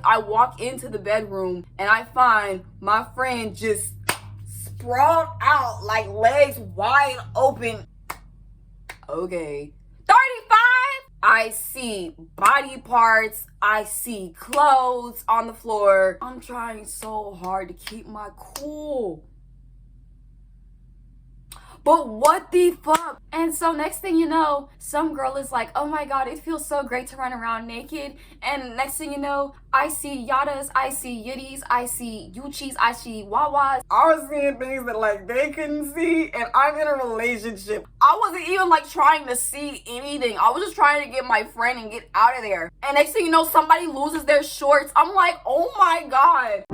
I walk into the bedroom and I find my friend just sprawled out, like legs wide open. Okay. 35? I see body parts. I see clothes on the floor. I'm trying so hard to keep my cool. But what the fuck? And so next thing you know, some girl is like, oh my god, it feels so great to run around naked. And next thing you know, I see yadas, I see yitties, I see yuchis, I see wawas. I was seeing things that like they couldn't see, and I'm in a relationship. I wasn't even like trying to see anything. I was just trying to get my friend and get out of there. And next thing you know, somebody loses their shorts. I'm like, oh my god.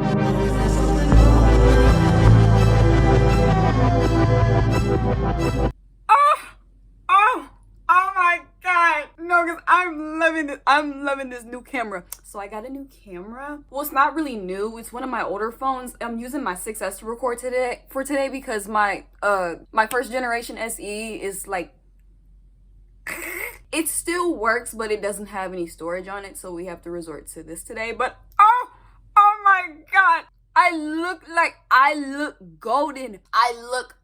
Oh my god. No, because I'm loving this new camera. So I got a new camera. Well, it's not really new. It's one of my older phones. I'm using my 6S to record today because my first generation SE is like it still works, but it doesn't have any storage on it, so we have to resort to this today. But oh my god. I look golden. I look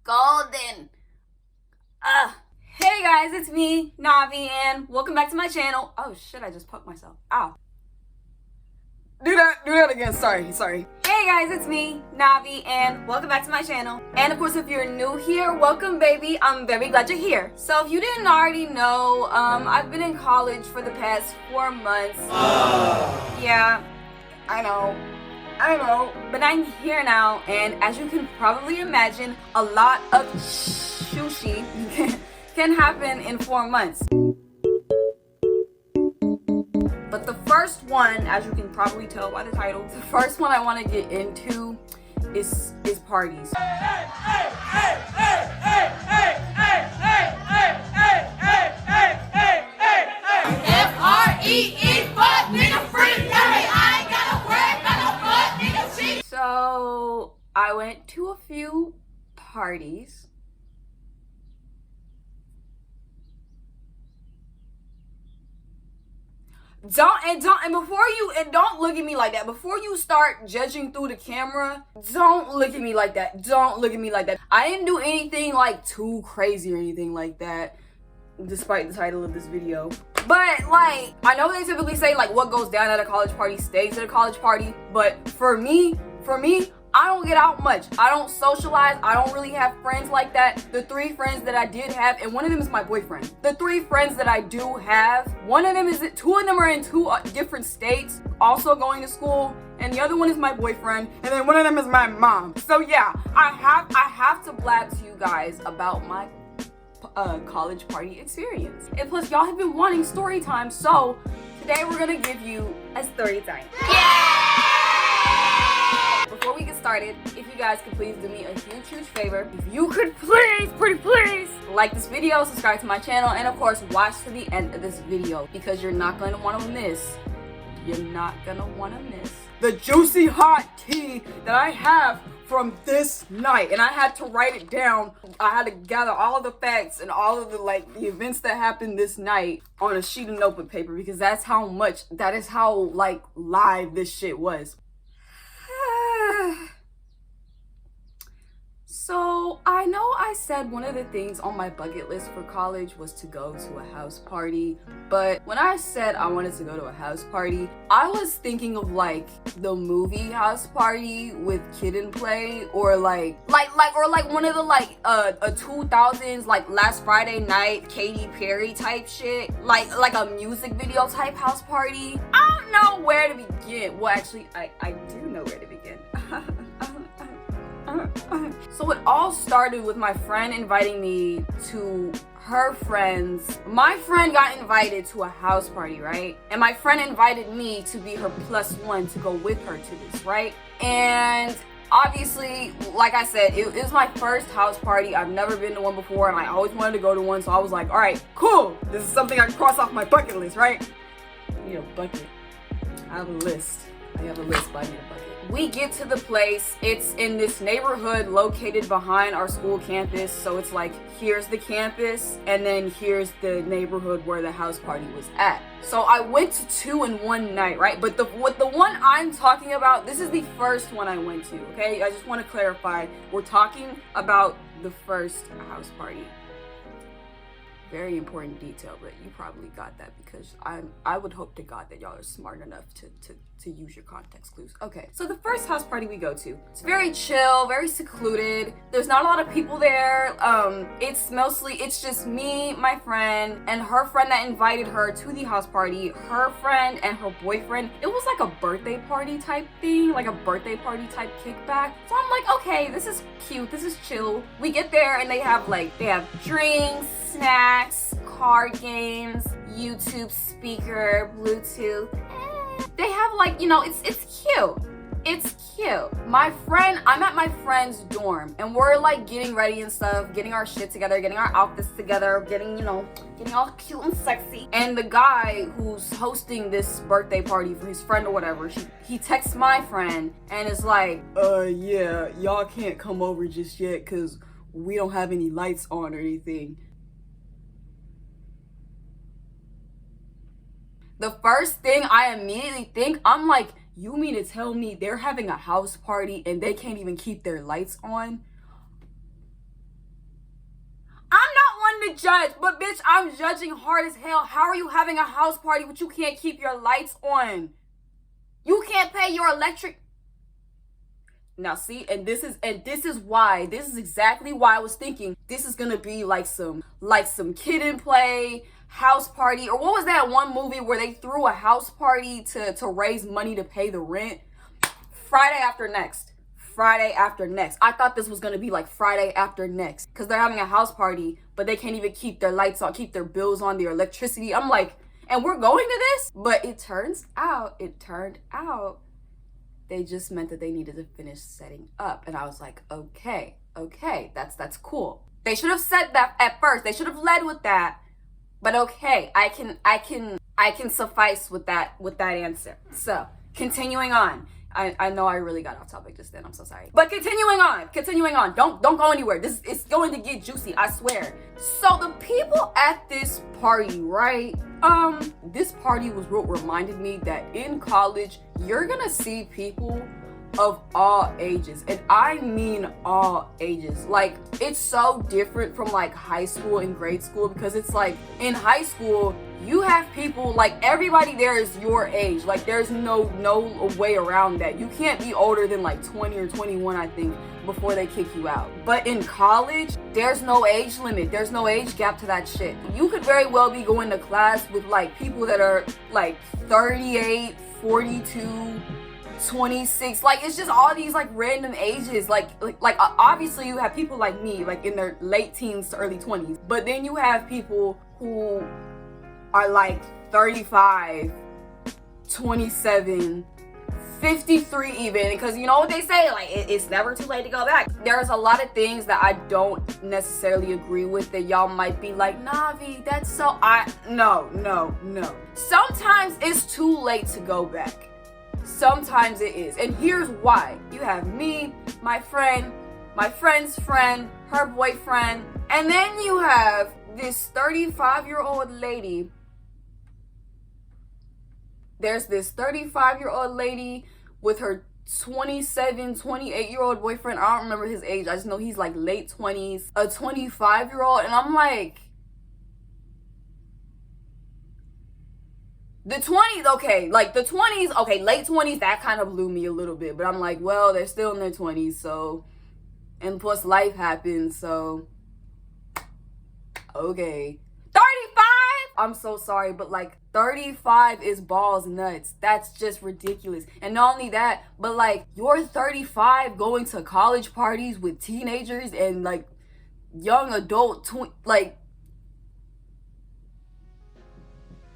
golden. Hey guys, it's me, Navi, and welcome back to my channel. Oh shit, I just poked myself. Ow. Do that again. Sorry. Hey guys, it's me, Navi, and welcome back to my channel. And of course, if you're new here, welcome baby. I'm very glad you're here. So if you didn't already know, I've been in college for the past 4 months. Yeah, I know, but I'm here now, and as you can probably imagine, a lot of sushi can happen in 4 months. But the first one, as you can probably tell by the title, the first one I want to get into is parties. F-R-E-E, fuck nigga free. I ain't got no bread, got no fuck nigga shit. So I went to a few parties. Don't look at me like that. Before you start judging through the camera, don't look at me like that. I didn't do anything like too crazy or anything like that, despite the title of this video. But like, I know they typically say like what goes down at a college party stays at a college party, but for me, I don't get out much. I don't socialize. I don't really have friends like that. The 3 friends that I did have, and one of them is my boyfriend. The 3 friends that I do have, 2 of them are in 2 different states, also going to school, and the other one is my boyfriend, and then one of them is my mom. So yeah, I have to blab to you guys about my college party experience. And plus, y'all have been wanting story time, so today we're gonna give you a story time. Before we get started, if you guys could please do me a huge favor, if you could please like this video, subscribe to my channel, and of course watch to the end of this video, because you're not going to want to miss the juicy hot tea that I have from this night. And I had to write it down. I had to gather all of the facts and all of the the events that happened this night on a sheet of notebook paper, because that is how like live this shit was. So I know I said one of the things on my bucket list for college was to go to a house party, but when I said I wanted to go to a house party, I was thinking of like the movie House Party with Kid and Play, or like one of the a 2000s like Last Friday Night Katy Perry type shit, like a music video type house party. I don't know where to begin. Well, actually, I do know where to begin. So it all started with my friend inviting me to her friends. My friend got invited to a house party, right? And my friend invited me to be her +1 to go with her to this, right? And obviously, like I said, it was my first house party. I've never been to one before, and I always wanted to go to one, so I was like, all right, cool. This is something I can cross off my bucket list, right? I need a bucket. I have a list. I have a list, but I need a bucket. We get to the place. It's in this neighborhood located behind our school campus. So it's like, here's the campus, and then here's the neighborhood where the house party was at. So I went to 2 in one night, right? But the one I'm talking about, this is the first one I went to, okay? I just want to clarify. We're talking about the first house party. Very important detail, but you probably got that because I would hope to God that y'all are smart enough to use your context clues. Okay, so the first house party we go to, it's very chill, very secluded. There's not a lot of people there. It's just me, my friend, and her friend that invited her to the house party, her friend and her boyfriend. It was like a birthday party type thing, like a birthday party type kickback. So I'm like, okay, this is cute, this is chill. We get there and they have drinks, snacks, card games, YouTube speaker, Bluetooth. They have it's cute. It's cute. I'm at my friend's dorm and we're like getting ready and stuff, getting our shit together, getting our outfits together, getting all cute and sexy. And the guy who's hosting this birthday party for his friend or whatever, he texts my friend and is like, yeah, y'all can't come over just yet because we don't have any lights on or anything. The first thing I immediately think, I'm like, you mean to tell me they're having a house party and they can't even keep their lights on? I'm not one to judge, but bitch, I'm judging hard as hell. How are you having a house party but you can't keep your lights on? You can't pay your electric. Now see, and this is exactly why I was thinking this is gonna be like some kid and play house party, or what was that one movie where they threw a house party to raise money to pay the rent? Friday After Next. I thought this was gonna be like Friday After Next because they're having a house party but they can't even keep their lights on, keep their bills on, their electricity. I'm like, and we're going to this? But it turned out they just meant that they needed to finish setting up. And I was like, okay, that's cool. They should have said that at first. They should have led with that. But okay, I can suffice with that answer. So, continuing on. I know I really got off topic just then. I'm so sorry. But continuing on. Don't go anywhere. This is going to get juicy, I swear. So the people at this party, right? This party was what reminded me that in college, you're gonna see people of all ages, and I mean all ages. Like, it's so different from like high school and grade school, because it's like in high school you have people, like everybody there is your age. Like, there's no way around that. You can't be older than like 20 or 21, I think, before they kick you out. But in college, there's no age limit, there's no age gap to that shit. You could very well be going to class with like people that are like 38, 42, 26. Like, it's just all these like random ages. Like obviously you have people like me, like in their late teens to early 20s, but then you have people who are like 35, 27, 53 even, because you know what they say, like it's never too late to go back. There's a lot of things that I don't necessarily agree with that y'all might be like, Navi, that's so no. Sometimes it's too late to go back. Sometimes it is. And here's why. You have me, my friend, my friend's friend, her boyfriend, and then you have this 35-year-old lady. There's this 35-year-old lady with her 27, 28-year-old boyfriend. I don't remember his age. I just know he's like late 20s. A 25-year-old. And I'm like, the 20s, okay. Like, the 20s, okay, late 20s, that kind of blew me a little bit. But I'm like, well, they're still in their 20s, so. And plus, life happens, so. Okay. 35? I'm so sorry, but like 35 is balls nuts. That's just ridiculous. And not only that, but like, you're 35 going to college parties with teenagers and like young adult like,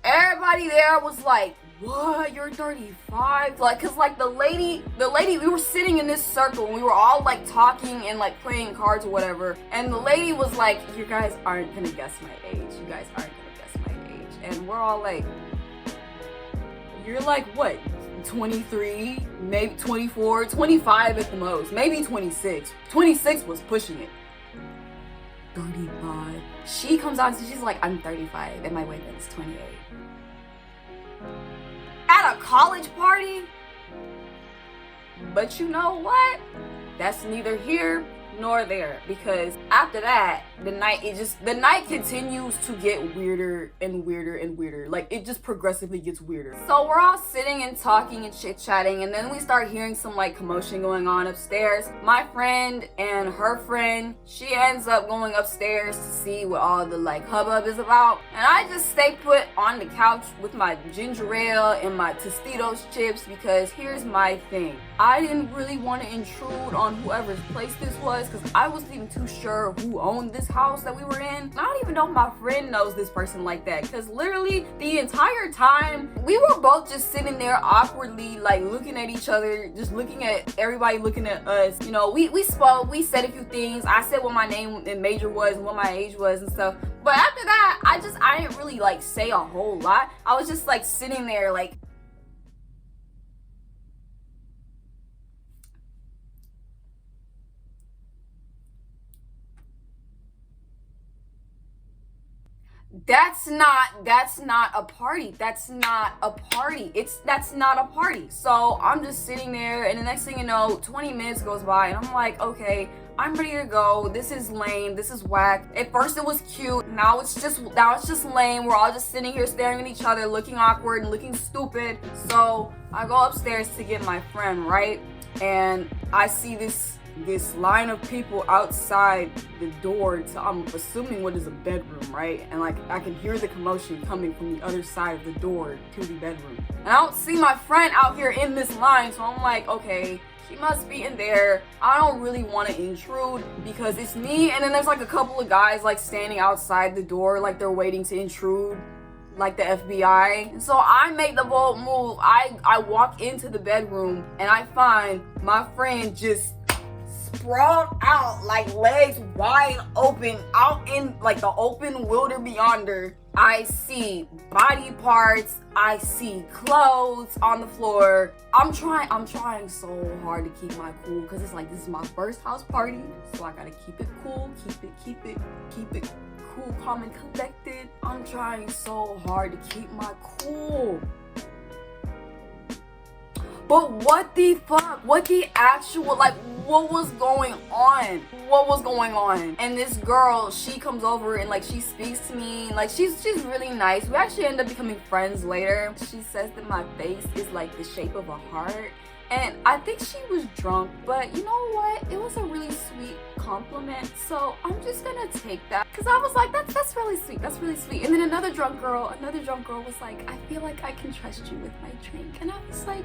everybody there was like, what, you're 35? Like, cause like the lady, we were sitting in this circle and we were all like talking and like playing cards or whatever, and the lady was like, you guys aren't gonna guess my age. You guys aren't gonna guess my age. And we're all like, you're like, what, 23, maybe 24, 25 at the most, maybe 26. 26 was pushing it. 35. She comes out and she's like, I'm 35 and my boyfriend's 28. At a college party? But you know what? That's neither here nor there, because after that the night continues to get weirder and weirder and weirder. Like, it just progressively gets weirder. So we're all sitting and talking and chit-chatting, and then we start hearing some like commotion going on upstairs. My friend and her friend, she ends up going upstairs to see what all the like hubbub is about, and I just stay put on the couch with my ginger ale and my Tostitos chips, because here's my thing. I didn't really want to intrude on whoever's place this was, because I wasn't even too sure who owned this house that we were in. And I don't even know if my friend knows this person like that, because literally the entire time we were both just sitting there awkwardly, like looking at each other, just looking at everybody looking at us. You know, we spoke, we said a few things. I said what my name and major was and what my age was and stuff. But after that, I didn't really like say a whole lot. I was just like sitting there like, that's not a party. That's not a party. That's not a party. So I'm just sitting there, and the next thing you know, 20 minutes goes by, and I'm like, okay, I'm ready to go. This is lame. This is whack. At first it was cute. Now it's just lame. We're all just sitting here staring at each other, looking awkward and looking stupid. So I go upstairs to get my friend, right? And I see this line of people outside the door to, I'm assuming, what is a bedroom, right? And like, I can hear the commotion coming from the other side of the door to the bedroom. And I don't see my friend out here in this line, so I'm like, okay, she must be in there. I don't really want to intrude because it's me, and then there's like a couple of guys like standing outside the door like they're waiting to intrude, like the FBI. And so I make the bold move. I walk into the bedroom and I find my friend just sprawled out, like legs wide open, out in like the open wilder beyonder. I see body parts, I see clothes on the floor. I'm trying so hard to keep my cool, because it's like, this is my first house party, so I gotta keep it cool, keep it cool, calm and collected. I'm trying so hard to keep my cool. But what the fuck? What the actual, like, what was going on? What was going on? And this girl, she comes over and like, she speaks to me. Like, she's really nice. We actually end up becoming friends later. She says that my face is like the shape of a heart. And I think she was drunk, but you know what? It was a really sweet compliment, so I'm just gonna take that, because I was like, that's really sweet. That's really sweet. And then another drunk girl was like, I feel like I can trust you with my drink. And I was like,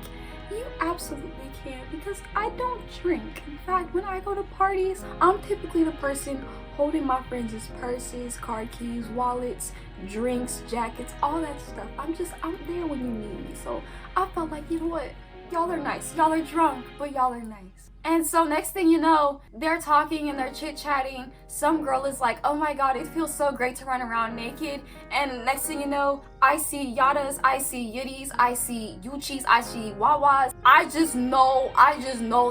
you absolutely can, because I don't drink. In fact, when I go to parties, I'm typically the person holding my friends' purses, car keys, wallets, drinks, jackets, all that stuff. I'm there when you need me. So I felt like, you know what? Y'all are nice. Y'all are drunk, but y'all are nice. And so next thing you know, they're talking and they're chit-chatting. Some girl is like, oh my god, it feels so great to run around naked. And next thing you know, I see yadas, I see yitties, I see yuchis, I see wawas. I just know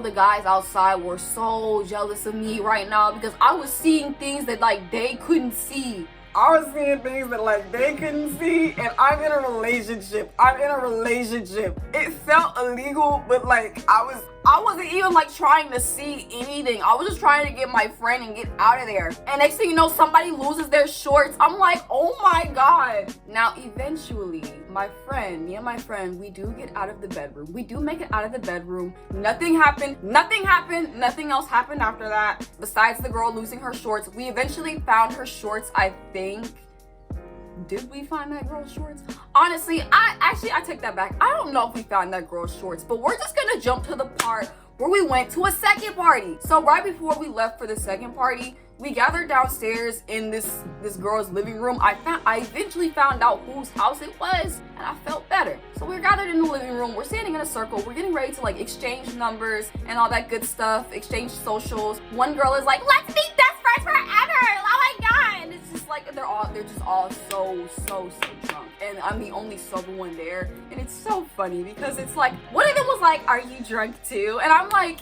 the guys outside were so jealous of me right now, because I was seeing things that like they couldn't see. I was seeing things that like they couldn't see, and I'm in a relationship. It felt illegal, but like I wasn't even like trying to see anything. I was just trying to get my friend and get out of there. And next thing you know, somebody loses their shorts. I'm like, oh my god. Now eventually, me and my friend, we do get out of the bedroom. We do make it out of the bedroom. Nothing happened. Nothing else happened after that, besides the girl losing her shorts. We eventually found her shorts, I think. Did we find that girl's shorts? Honestly, I take that back. I don't know if we found that girl's shorts, but we're just gonna jump to the part where we went to a second party. So right before we left for the second party, we gathered downstairs in this girl's living room. I eventually found out whose house it was, and I felt better. So we're gathered in the living room. We're standing in a circle. We're getting ready to like exchange numbers and all that good stuff, exchange socials. One girl is like, let's be best friends forever. Oh my god. And it's just like they're just all so drunk. and I'm the only sober one there. And it's so funny because it's like, one of them was like, "Are you drunk too?" And I'm like,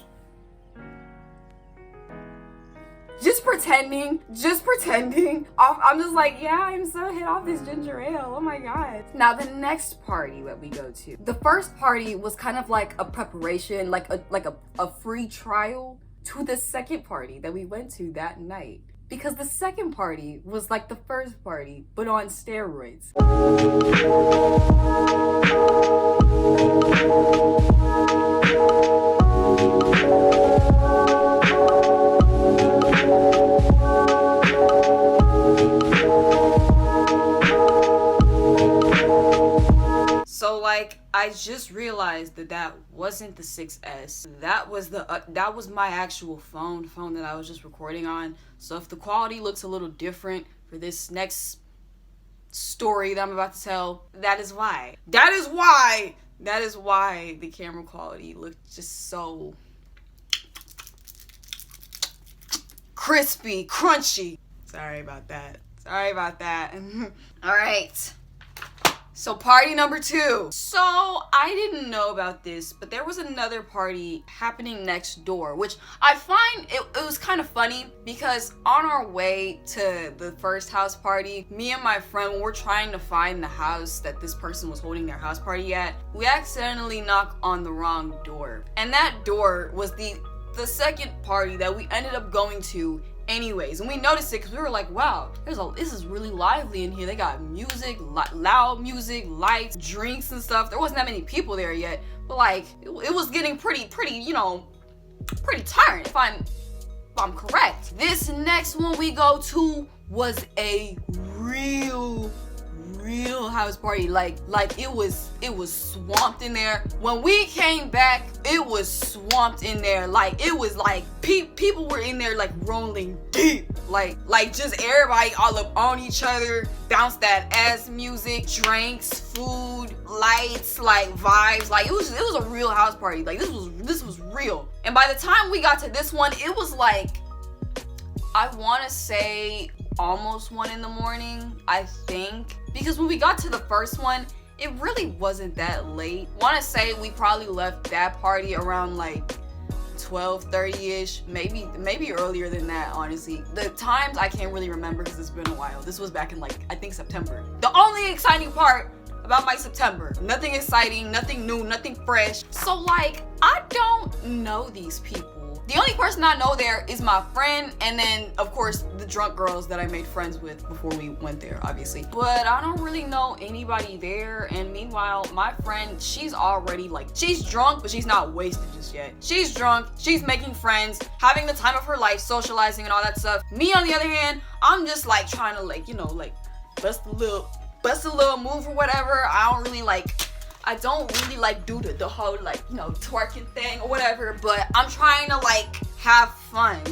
just pretending. I'm just like, yeah, I'm so hit off this ginger ale. Oh my god. Now the next party that we go to. The first party was kind of like a preparation, like a free trial to the second party that we went to that night. Because the second party was like the first party, but on steroids. So like, I just realized that wasn't the 6S. That was my actual phone that I was just recording on. So if the quality looks a little different for this next story that I'm about to tell, that is why. That is why the camera quality looked just so crispy, crunchy. Sorry about that. All right. So party number 2. So I didn't know about this, but there was another party happening next door, which I find it was kind of funny because on our way to the first house party, me and my friend, when we're trying to find the house that this person was holding their house party at, we accidentally knocked on the wrong door. And that door was the second party that we ended up going to anyways, and we noticed it because we were like, wow, this is really lively in here. They got music, loud music, lights, drinks and stuff. There wasn't that many people there yet, but like it was getting pretty pretty tiring if I'm correct. This next one we go to was a real house party. Like it was swamped in there. When we came back, it was swamped in there. Like it was like people were in there like rolling deep. Like just everybody all up on each other, bounced that ass music, drinks, food, lights, like vibes. Like it was a real house party. Like this was real. And by the time we got to this one, it was like, I want to say almost 1 a.m, I think, because when we got to the first one, it really wasn't that late. Want to say we probably left that party around like 12:30ish, maybe earlier than that, honestly. The times I can't really remember because it's been a while. This was back in like, I think September. The only exciting part about my September, nothing exciting, nothing new, nothing fresh. So like, I don't know these people. The only person I know there is my friend, and then of course the drunk girls that I made friends with before we went there, obviously. But I don't really know anybody there. And meanwhile, my friend, she's already like, she's drunk, but she's not wasted just yet. She's drunk, she's making friends, having the time of her life, socializing and all that stuff. Me on the other hand, I'm just like trying to like, bust a little move or whatever. I don't really like do the whole like, twerking thing or whatever, but I'm trying to like have fun,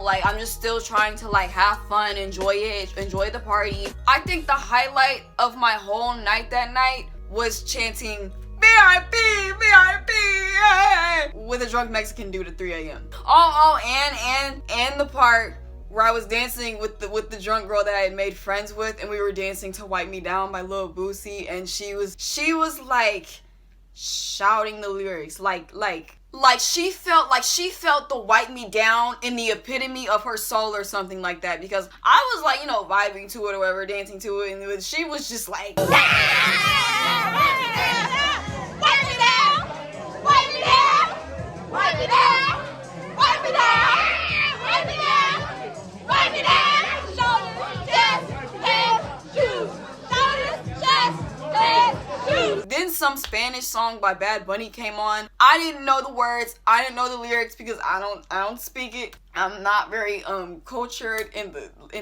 like I'm just still trying to like have fun, enjoy the party. I think the highlight of my whole night that night was chanting VIP, VIP, yeah, with a drunk Mexican dude at 3 a.m. And the part where I was dancing with the drunk girl that I had made friends with, and we were dancing to Wipe Me Down by Lil Boosie, and she was like shouting the lyrics like she felt the Wipe Me Down in the epitome of her soul or something like that, because I was like, vibing to it or whatever, dancing to it, and she was just like Wipe me down, wipe me down, wipe me down, wipe me down, wipe me down. Wipe me down, shoulders, chest, hands, shoes. Shoulders, chest, hands, shoes. Then some Spanish song by Bad Bunny came on. I didn't know the words. I didn't know the lyrics because I don't speak it. I'm not very cultured in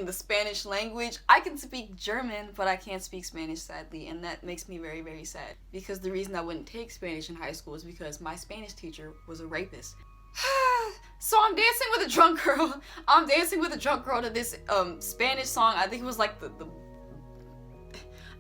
the Spanish language. I can speak German, but I can't speak Spanish, sadly, and that makes me very, very sad. Because the reason I wouldn't take Spanish in high school is because my Spanish teacher was a rapist. So I'm dancing with a drunk girl. to this Spanish song. I think it was like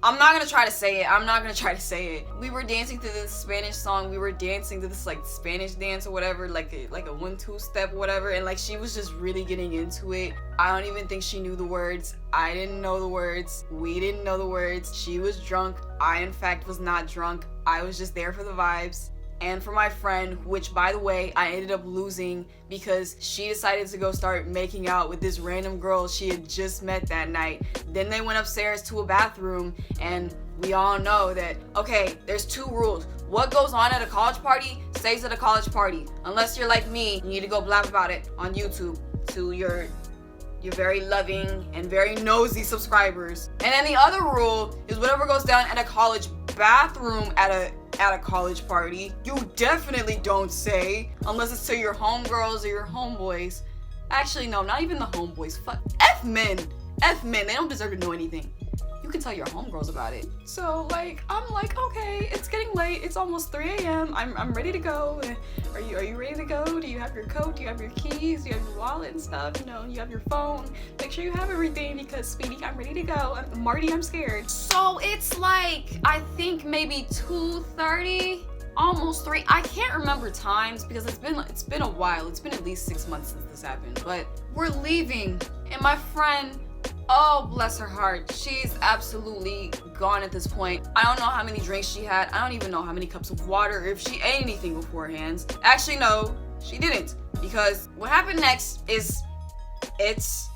I'm not gonna try to say it. We were dancing to this Spanish song. We were dancing to this like Spanish dance or whatever, like a 1-2 step or whatever, and like she was just really getting into it. I don't even think she knew the words. I didn't know the words. We didn't know the words. She was drunk. I in fact was not drunk. I was just there for the vibes. And for my friend, which by the way, I ended up losing because she decided to go start making out with this random girl she had just met that night. Then they went upstairs to a bathroom, and we all know that, okay, there's 2 rules. What goes on at a college party stays at a college party. Unless you're like me, you need to go blab about it on YouTube to your very loving and very nosy subscribers. And then the other rule is whatever goes down at a college bathroom at a college party, you definitely don't say, unless it's to your homegirls or your homeboys. Actually, no, not even the homeboys. Fuck. F men, they don't deserve to know anything. You can tell your homegirls about it. So like, I'm like, okay, it's getting late. It's almost 3 a.m. I'm ready to go. Are you ready to go? Do you have your coat? Do you have your keys? Do you have your wallet and stuff? You know, you have your phone. Make sure you have everything because, sweetie, I'm ready to go. Marty, I'm scared. So it's like, I think maybe 2:30, almost 3. I can't remember times because it's been a while. It's been at least 6 months since this happened. But we're leaving, and my friend, oh, bless her heart, she's absolutely gone at this point. I don't know how many drinks she had. I don't even know how many cups of water, if she ate anything beforehand. Actually, no, she didn't. Because what happened next is, it's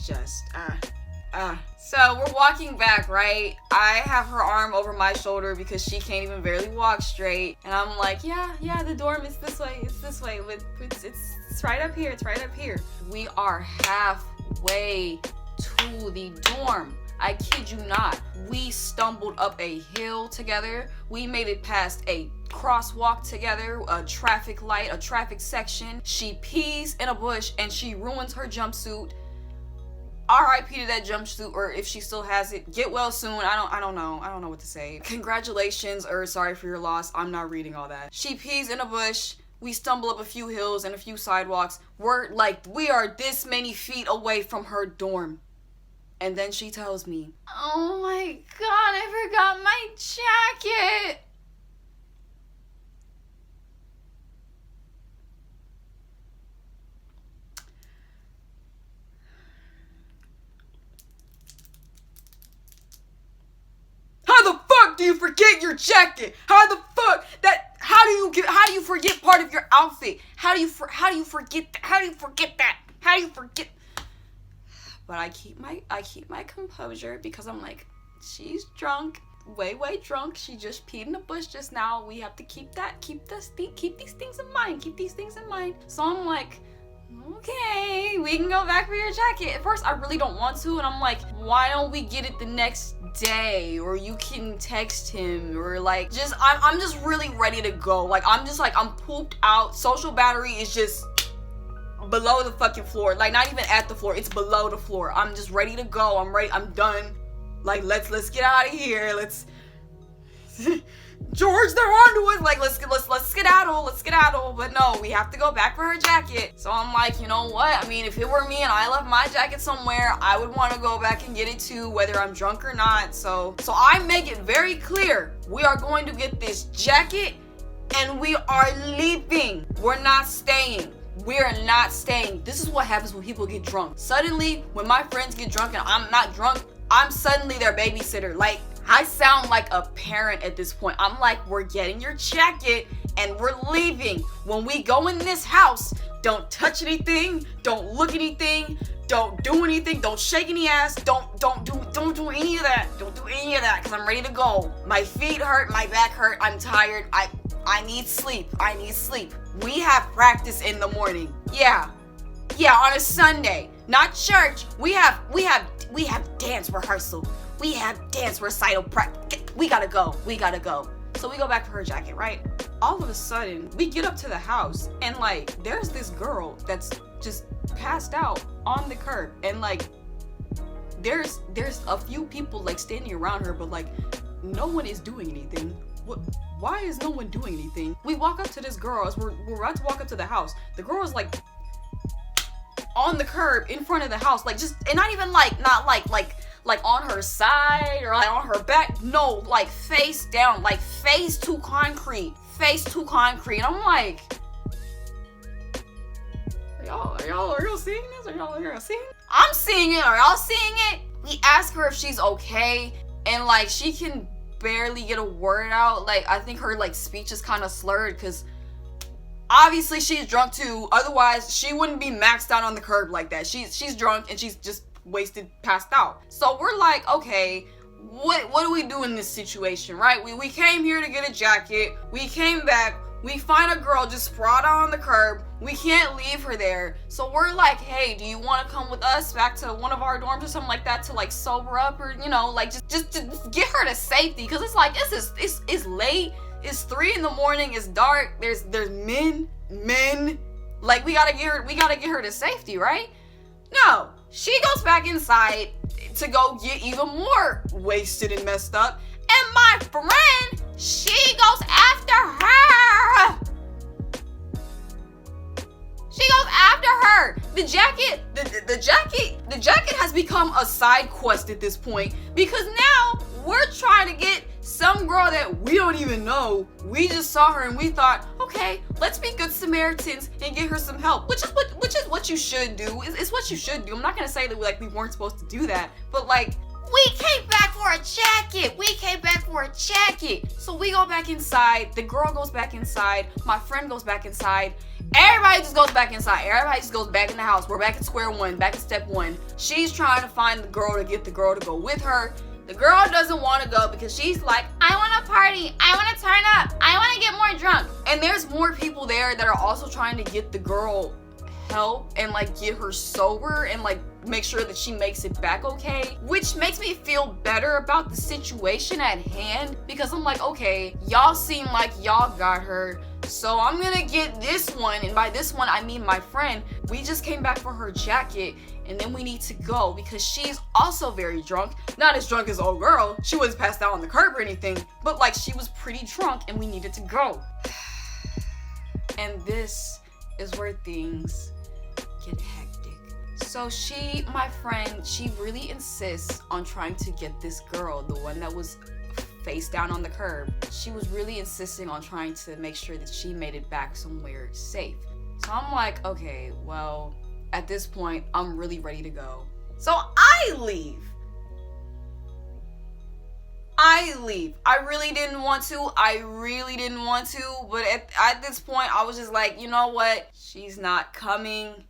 just, So we're walking back, right? I have her arm over my shoulder because she can't even barely walk straight. And I'm like, yeah, the dorm is this way. It's this way. It's right up here. It's right up here. We are halfway to the dorm. I kid you not. We stumbled up a hill together. We made it past a crosswalk together, a traffic light, a traffic section. She pees in a bush and she ruins her jumpsuit. RIP to that jumpsuit, or if she still has it, get well soon. I don't know what to say. Congratulations, or sorry for your loss. I'm not reading all that. She pees in a bush. We stumble up a few hills and a few sidewalks. We are this many feet away from her dorm. And then she tells me, oh my God, I forgot my jacket. How the fuck do you forget your jacket? How do you forget part of your outfit? How do you forget that? But I keep my composure because I'm like, she's drunk, way drunk. She just peed in the bush just now. We have to keep these things in mind. So I'm like, okay, we can go back for your jacket. At first, I really don't want to, and I'm like, why don't we get it the next day, or you can text him, or like, I'm just really ready to go. Like, I'm pooped out. Social battery is just below the fucking floor. Like, not even at the floor, it's below the floor. I'm just ready to go. I'm done. Like, let's get out of here. Let's George, they're onto us. Like, let's skedaddle. But no, we have to go back for her jacket. So I'm like, you know what? I mean, if it were me and I left my jacket somewhere, I would want to go back and get it too, whether I'm drunk or not. So I make it very clear. We are going to get this jacket and we are leaving. We're not staying. We're not staying. This is what happens when people get drunk. Suddenly, when my friends get drunk and I'm not drunk, I'm suddenly their babysitter. Like, I sound like a parent at this point. I'm like, we're getting your jacket and we're leaving. When we go in this house, don't touch anything, don't look anything, don't do anything, don't shake any ass, don't do any of that. Don't do any of that, because I'm ready to go. My feet hurt, my back hurt, I'm tired. I need sleep. We have practice in the morning. Yeah, on a Sunday. Not church. We have dance rehearsal. We have dance recital practice. We gotta go. So we go back for her jacket, right? All of a sudden, we get up to the house and like, there's this girl that's just passed out on the curb, and like, there's a few people like standing around her, but like, no one is doing anything. Why is no one doing anything? We walk up to this girl as we're about to walk up to the house. The girl is like on the curb in front of the house, like, just, and not even like, not like like on her side or like on her back. No, like face down, like face to concrete. And I'm like, are y'all seeing this? Are y'all seeing it? I'm seeing it. Are y'all seeing it? We ask her if she's okay, and like she can barely get a word out. Like I think her like speech is kind of slurred because obviously she's drunk too. Otherwise she wouldn't be maxed out on the curb like that. She's drunk and she's just wasted, passed out. So we're like, okay, what do we do in this situation, right? We came here to get a jacket. We came back. We find a girl just sprawled out on the curb. We can't leave her there. So we're like, hey, do you want to come with us back to one of our dorms or something like that to like sober up, or you know, like just get her to safety? Because it's like it's late. It's 3 a.m. It's dark. There's men. Like we gotta get her to safety, right? No, she goes back inside to go get even more wasted and messed up. And my friend, she goes after her. The jacket has become a side quest at this point, because now we're trying to get some girl that we don't even know. We just saw her and we thought, okay, let's be good Samaritans and get her some help, which is what you should do. It's what you should do. I'm not gonna say that we weren't supposed to do that, but like, we came back for a jacket. So we go back inside. The girl goes back inside. My friend goes back inside. Everybody just goes back inside. Everybody just goes back in the house. We're back at square one, back at step one. She's trying to find the girl to get the girl to go with her. The girl doesn't want to go because she's like, I want to party. I want to turn up. I want to get more drunk. And there's more people there that are also trying to get the girl help and like get her sober and like make sure that she makes it back okay, which makes me feel better about the situation at hand, because I'm like, okay, y'all seem like y'all got her, so I'm gonna get this one. And by this one I mean my friend. We just came back for her jacket, and then we need to go because she's also very drunk. Not as drunk as old girl, she wasn't passed out on the curb or anything, but like she was pretty drunk and we needed to go. And this is where things get hectic. So my friend, she really insists on trying to get this girl, the one that was face down on the curb. She was really insisting on trying to make sure that she made it back somewhere safe. So I'm like, okay, well, at this point, I'm really ready to go. So I leave. I really didn't want to, but at this point, I was just like, you know what? She's not coming.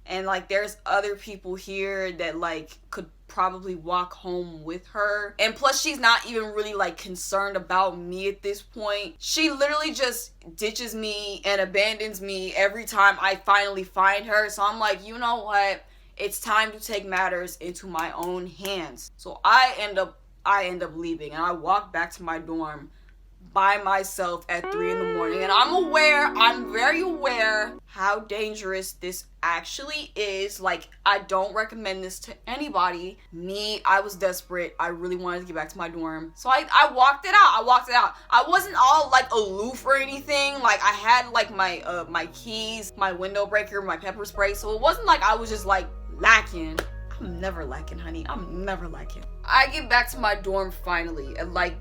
And like, there's other people here that like could probably walk home with her. And plus, she's not even really like concerned about me at this point. She literally just ditches me and abandons me every time I finally find her. So I'm like, you know what? It's time to take matters into my own hands. So I end up leaving, and I walk back to my dorm by myself at 3 a.m. And I'm very aware how dangerous this actually is. Like, I don't recommend this to anybody. I was desperate. I really wanted to get back to my dorm. So I walked it out. I wasn't all like aloof or anything. Like, I had like my keys, my window breaker, my pepper spray. So it wasn't like I was just like lacking. I'm never lacking, honey. I'm never lacking. I get back to my dorm finally at like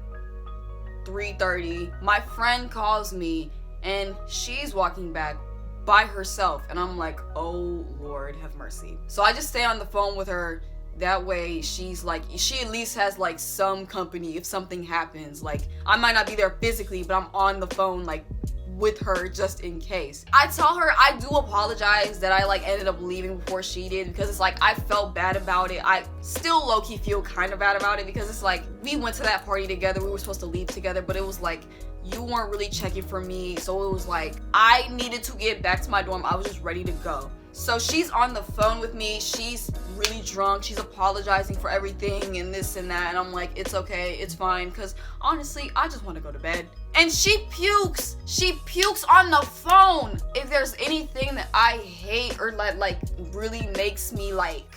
3:30. My friend calls me and she's walking back by herself, and I'm like, oh Lord have mercy. So I just stay on the phone with her. That way she's like, she at least has like some company if something happens. Like, I might not be there physically, but I'm on the phone like with her just in case. I tell her I do apologize that I like ended up leaving before she did, because it's like I felt bad about it. I still low-key feel kind of bad about it, because it's like we went to that party together, we were supposed to leave together, but it was like you weren't really checking for me. So it was like I needed to get back to my dorm. I was just ready to go. So she's on the phone with me. She's really drunk. She's apologizing for everything and this and that. And I'm like, it's okay. It's fine. Because honestly, I just want to go to bed. And she pukes. She pukes on the phone. If there's anything that I hate or like really makes me like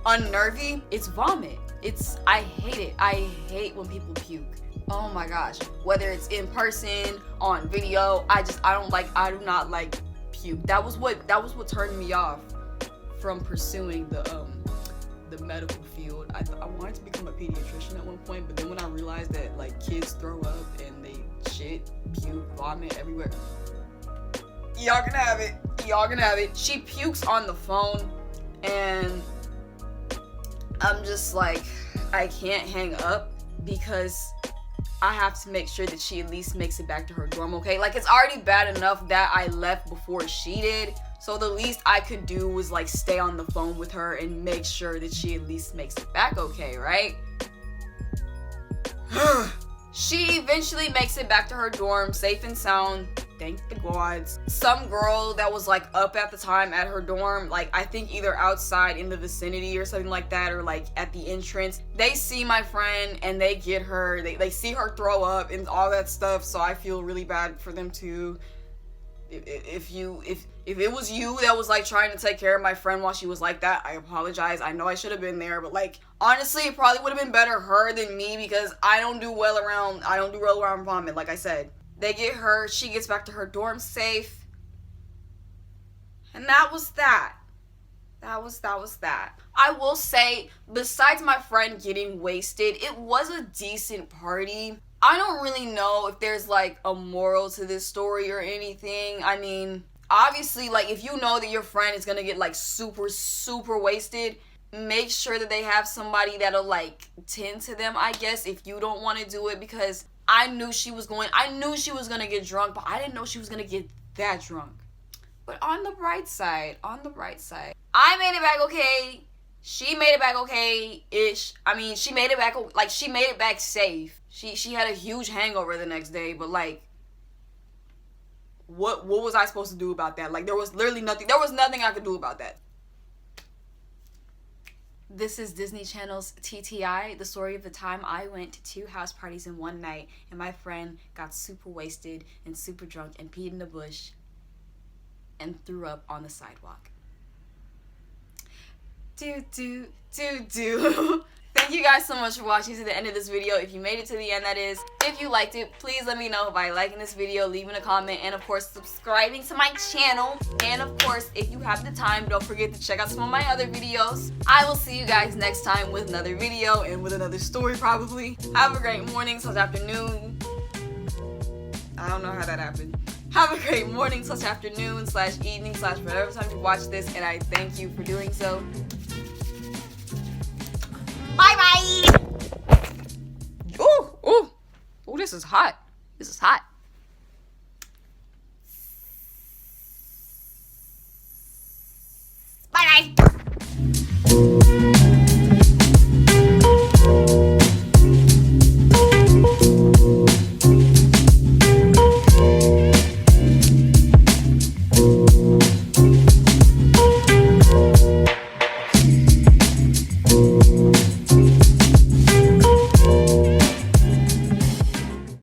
unnervy, it's vomit. I hate it. I hate when people puke. Oh my gosh. Whether it's in person, on video, I do not like puke. That was what turned me off from pursuing the medical field. I wanted to become a pediatrician at one point, but then when I realized that like kids throw up and they shit, puke, vomit everywhere, y'all can have it. Y'all can have it. She pukes on the phone, and I'm just like, I can't hang up because I have to make sure that she at least makes it back to her dorm, okay? Like, it's already bad enough that I left before she did, so the least I could do was like stay on the phone with her and make sure that she at least makes it back okay, right? She eventually makes it back to her dorm safe and sound, thank the gods. Some girl that was like up at the time at her dorm, like I think either outside in the vicinity or something like that, or like at the entrance, they see my friend and they get her, they see her throw up and all that stuff, so I feel really bad for them too. If it was you that was like trying to take care of my friend while she was like that, I apologize. I know I should have been there, but like honestly, it probably would have been better her than me because I don't do well around vomit, like I said. They get her, she gets back to her dorm safe. And that was that. That was that. I will say, besides my friend getting wasted, it was a decent party. I don't really know if there's like a moral to this story or anything. I mean, obviously, like if you know that your friend is gonna get like super, super wasted, make sure that they have somebody that'll like tend to them, I guess, if you don't want to do it, because I knew she was gonna get drunk, but I didn't know she was gonna get that drunk. But on the bright side, I made it back okay. She made it back okay-ish. I mean, she made it back safe. She had a huge hangover the next day, but like, what was I supposed to do about that? Like, there was literally nothing. There was nothing I could do about that. This is Disney Channel's TTI, the story of the time I went to 2 house parties in one night and my friend got super wasted and super drunk and peed in the bush and threw up on the sidewalk. Thank you guys so much for watching to the end of this video. If you made it to the end, that is. If you liked it, please let me know by liking this video, leaving a comment, and of course subscribing to my channel. And of course, if you have the time, don't forget to check out some of my other videos. I will see you guys next time with another video and with another story probably. Have a great morning / afternoon. I don't know how that happened. Have a great morning / afternoon / evening / whatever time you watch this, and I thank you for doing so. Bye-bye! Ooh, this is hot. This is hot. Bye-bye!